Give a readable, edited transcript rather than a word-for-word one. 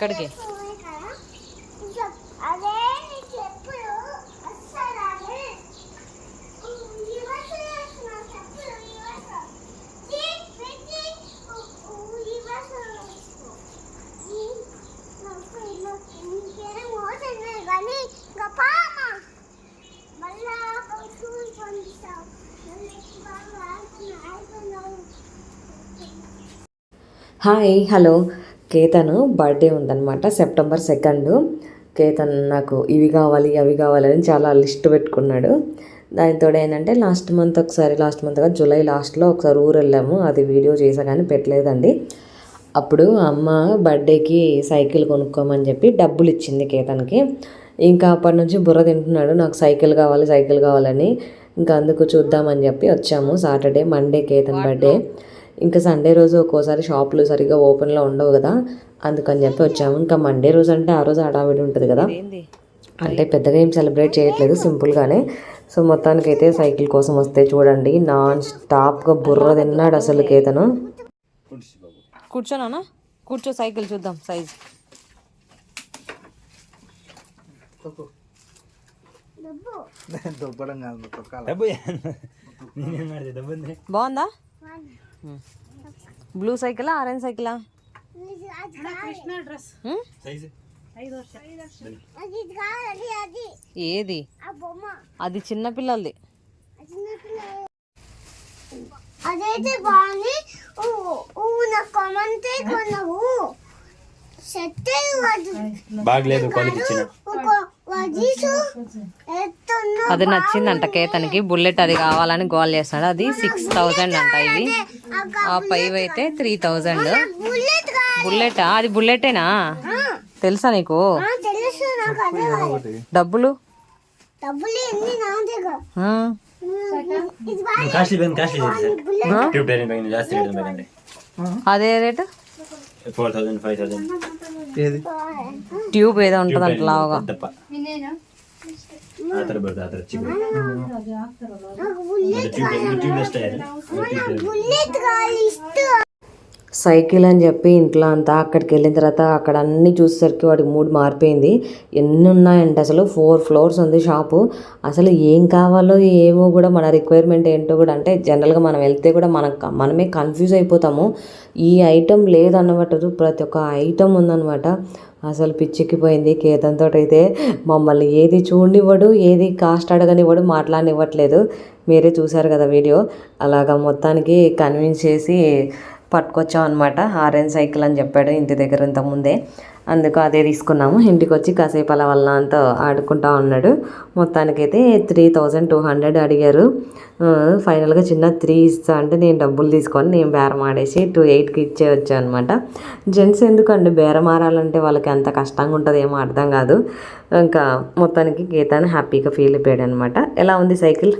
ఎక్కడికి? Hi hello, Ketan birthday ఉందన్నమాట September 2. Ketan నాకు ఇవి కావాలి అవి కావాలని చాలా లిస్ట్ పెట్టుకున్నాడు. దానితో ఏంటంటే లాస్ట్ మంత్ జూలై లాస్ట్లో ఒకసారి ఊరు వెళ్ళాము. అది వీడియో చేసా కానీ పెట్టలేదండి. అప్పుడు అమ్మ బర్త్డేకి సైకిల్ కొనుక్కోమని చెప్పి డబ్బులు ఇచ్చింది కేతన్కి. ఇంకా అప్పటి నుంచి బుర్ర తింటున్నాడు, నాకు సైకిల్ కావాలని. ఇంకా అందుకు చూద్దామని చెప్పి వచ్చాము. Monday Ketan birthday. ఇంకా సండే రోజు ఒక్కోసారి షాపులు సరిగ్గా ఓపెన్లో ఉండవు కదా, అందుకని చెప్పి వచ్చాము. ఇంకా మండే రోజు అంటే ఆ రోజు హడావిడి ఉంటుంది కదా, అంటే పెద్దగా ఏం సెలబ్రేట్ చేయట్లేదు, సింపుల్గానే. సో మొత్తానికైతే సైకిల్ కోసం వస్తే చూడండి, నాన్ స్టాప్గా బుర్ర తిన్నాడు అసలు కేతను. కూర్చోనా? కూర్చో, సైకిల్ చూద్దాం సైజ్. బాగుందా? బ్లూ సైకిలా ఆరెంజ్ సైకిలా? ఏది? అది చిన్న పిల్లలది. బాగలేదు, అది నచ్చిందంట కేతనికి. బుల్లెట్ అది కావాలని గోల్ చేస్తాడు. అది 6000 అంట. ఇవి ఆ 5 అయితే 3000. బుల్లెటా? అది బుల్లెటేనా? తెలుసా నీకు? డబ్బులు అదే రేటు. 4000 5000 ట్యూబ్ ఏదో ఉంటుంది అంట లావుగా. సైకిల్ అని చెప్పి ఇంట్లో అంతా అక్కడికి వెళ్ళిన తర్వాత అక్కడ అన్నీ చూసేసరికి వాడికి మూడ్ మారిపోయింది. ఎన్ని ఉన్నాయంటే అసలు 4 floors ఉంది షాపు. అసలు ఏం కావాలో ఏమో కూడా, మన రిక్వైర్మెంట్ ఏంటో కూడా, అంటే జనరల్గా మనం వెళ్తే కూడా మనమే కన్ఫ్యూజ్ అయిపోతాము. ఈ ఐటెం లేదన్నమాట, ప్రతి ఒక్క ఐటెం ఉందన్నమాట. అసలు పిచ్చెక్కిపోయింది. కేతన్తో అయితే మమ్మల్ని ఏది చూడనివ్వడు, ఏది కాస్ట్ అడగనివ్వడు, మాట్లాడనివ్వట్లేదు. మీరే చూసారు కదా వీడియో. అలాగా మొత్తానికి కన్విన్స్ చేసి పట్టుకొచ్చాం అనమాట. ఆరెంజ్ సైకిల్ అని చెప్పాడు ఇంటి దగ్గర ఇంతకుముందే, అందుకు అదే తీసుకున్నాము. ఇంటికి వచ్చి కాసేపు అలా వాళ్ళ అంతా ఆడుకుంటా ఉన్నాడు. మొత్తానికైతే 3200 అడిగారు. ఫైనల్గా చిన్న 3 ఇస్తా అంటే నేను డబ్బులు తీసుకొని నేను బేరం ఆడేసి 28కి ఇచ్చేయచ్చు అనమాట. జెంట్స్ ఎందుకండి బేరం ఆడాలంటే వాళ్ళకి అంత కష్టంగా ఉంటుంది, ఏమో అర్థం కాదు. ఇంకా మొత్తానికి కేతన్ హ్యాపీగా ఫీల్ అయిపోయాడు అనమాట. ఎలా ఉంది సైకిల్?